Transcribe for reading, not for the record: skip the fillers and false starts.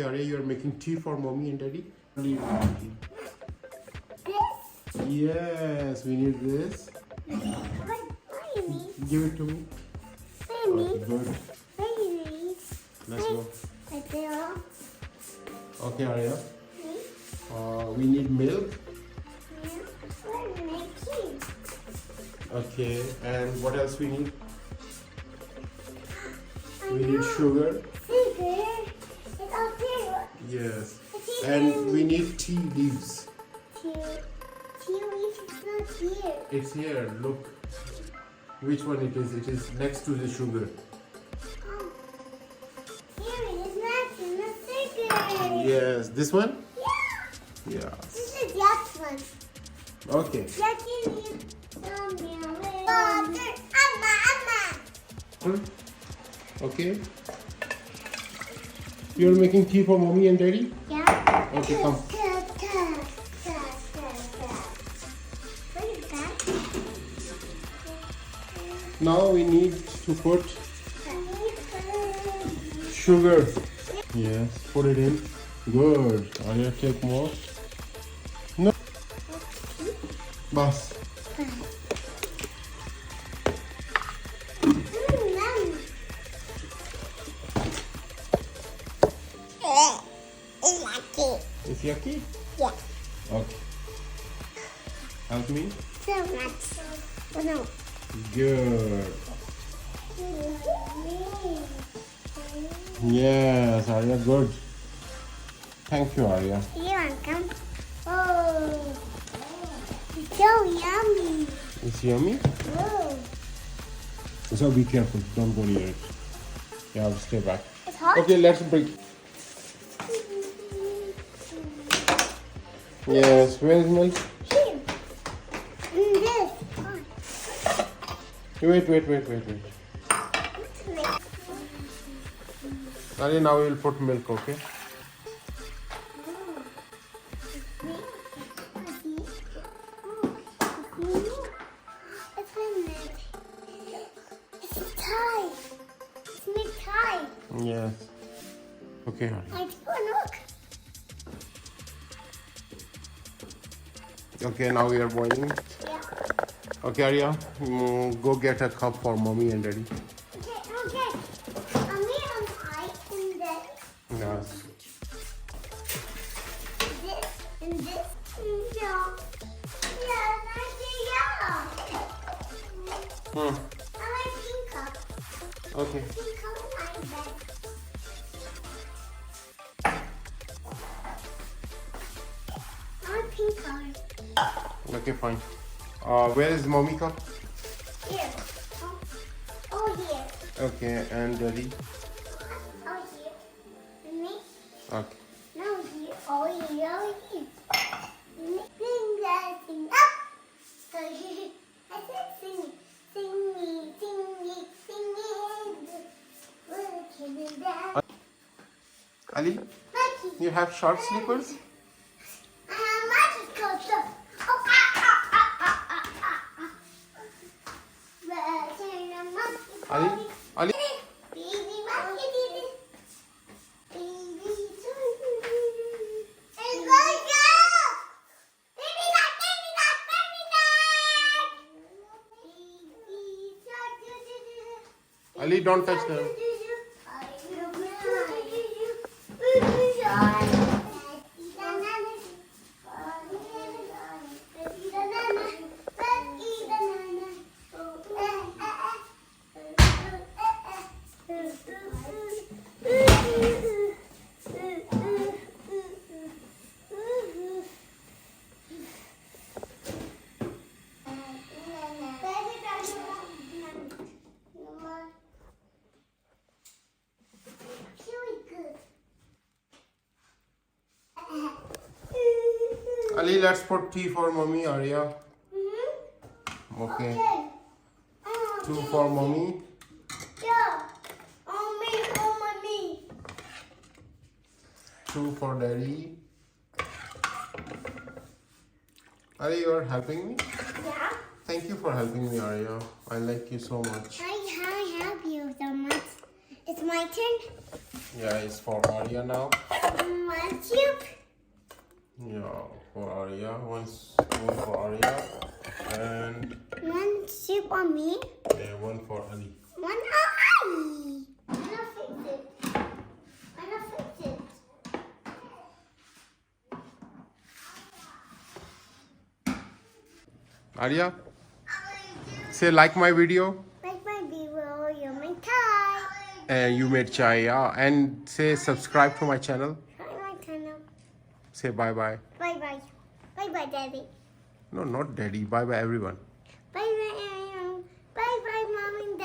Arya, you are making tea for mommy and daddy? This? Yes, we need this. What do you mean? Give it to me. Okay, good. What do you mean? Let's go. Like this. Okay, Arya. We need milk. What is making? Okay, and what else we need? We need sugar. Sugar. It's up here. Yes. And we need tea leaves. Tea leaves is not here. It's here, look. Which one it is? It is next to the sugar. Oh. Here it is not in the sugar. Yes, this one? Yeah. Yeah. This is Jack's one. Okay. Jack needs some milk. Water. Amma. Okay. You're making tea for mommy and daddy? Yeah. Okay, come. What is that? Now we need to put sugar. Yes, put it in. Good. Arya, take more. No. Bas. It's yucky? Yeah. Okay. Help me. So much. Oh no. Good. Yes, Arya, good. Thank you, Arya. You're welcome. Oh. It's so yummy. It's yummy? Oh. So be careful, don't go near it. You have to stay back. It's hot. Okay, let's break. Yes, where is milk? Here. And this. Wait. Arya, now we will put milk, okay? Yes. Okay, Arya. Okay, now we are boiling. Yeah. Okay, Arya, go get a cup for mommy and daddy. Okay. Me and I and then Yes. this and this. Yeah. Yeah, yeah. I like pink cup. Okay. Pink cup like that. I like pink color. Okay, fine. Where is mommy cup? Here. Oh, here. Okay, and daddy? Oh, here. And me? Okay. No, here. Oh, here. Oh, here. Sing that thing up. So here. I said sing it. Sing me, sing it, sing it. Look at that. Ali, Lucky. you have short slippers? Magic coaster. Oh, Ali? Baby monkey did it. Baby it's going to go. Baby duck, baby duck, baby duck. Baby shark, Ali, don't touch them. Ali, let's put tea for mommy, Arya. Okay. Two for mommy. Yeah. On me, on me. Two for daddy. Arya, you are helping me? Yeah. Thank you for helping me, Arya. I like you so much. I help you so much. It's my turn. Yeah, it's for Arya now. One soup. Yeah, for Arya. One spoon for Arya. And One soup on me. one for Ali. One eye. I'm gonna fix it. I'm gonna fix it. Arya, say like my video. Like my video, you may tie. And you made chai, yeah. And say subscribe to my channel. Try my channel. Say bye bye. Bye bye. Bye bye, Daddy. No, not daddy. Bye bye, everyone. Bye bye, Bye bye, Mom and